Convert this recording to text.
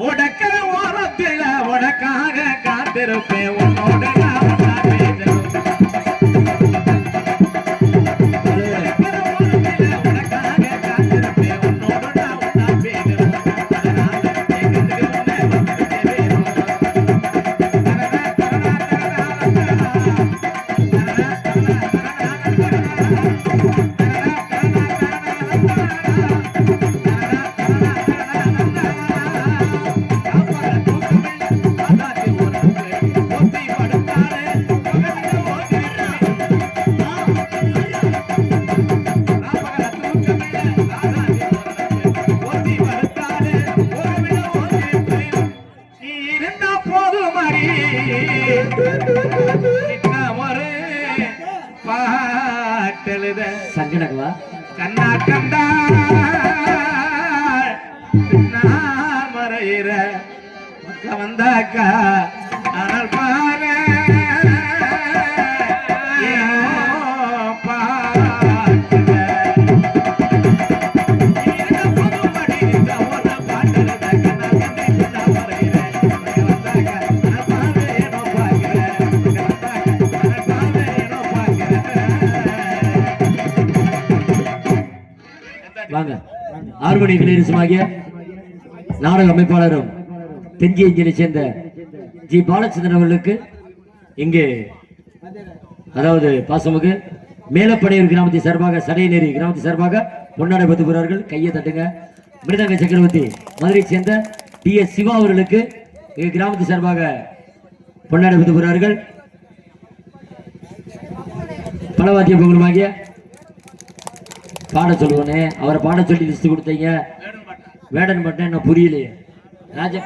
உடக்க ஓரத்தில் உனக்காக காத்திருப்பேன் உன்னோட சங்கடங்களா கண்ணா கண்டா மறையிற வந்தாக்கா ஆனால் பாரு வாங்க ஆர்மணி கலைஞருமாகிய நாடக அமைப்பாளரும் தென்கியை சேர்ந்த ஜி பாலச்சந்திரன் அவர்களுக்கு இங்கே அதாவது பாசமுக மேலப்படையூர் கிராமத்தை சார்பாக சடையநேரி கிராமத்தை சார்பாக பொன்னாடை பத்து போறார்கள். கையை தட்டுங்க. மிருதங்க சக்கரவர்த்தி மதுரை சேர்ந்த டி எஸ் சிவா அவர்களுக்கு கிராமத்தை சார்பாக பொன்னாடை பத்து போறார்கள். பலவாத்திய பொங்கலுமாகிய பாட சொல்லுவனே அவரை பாட சொல்லி லிஸ்ட் கொடுத்தீங்க. வேடன் மட்டும் என்ன புரியலையே ராஜா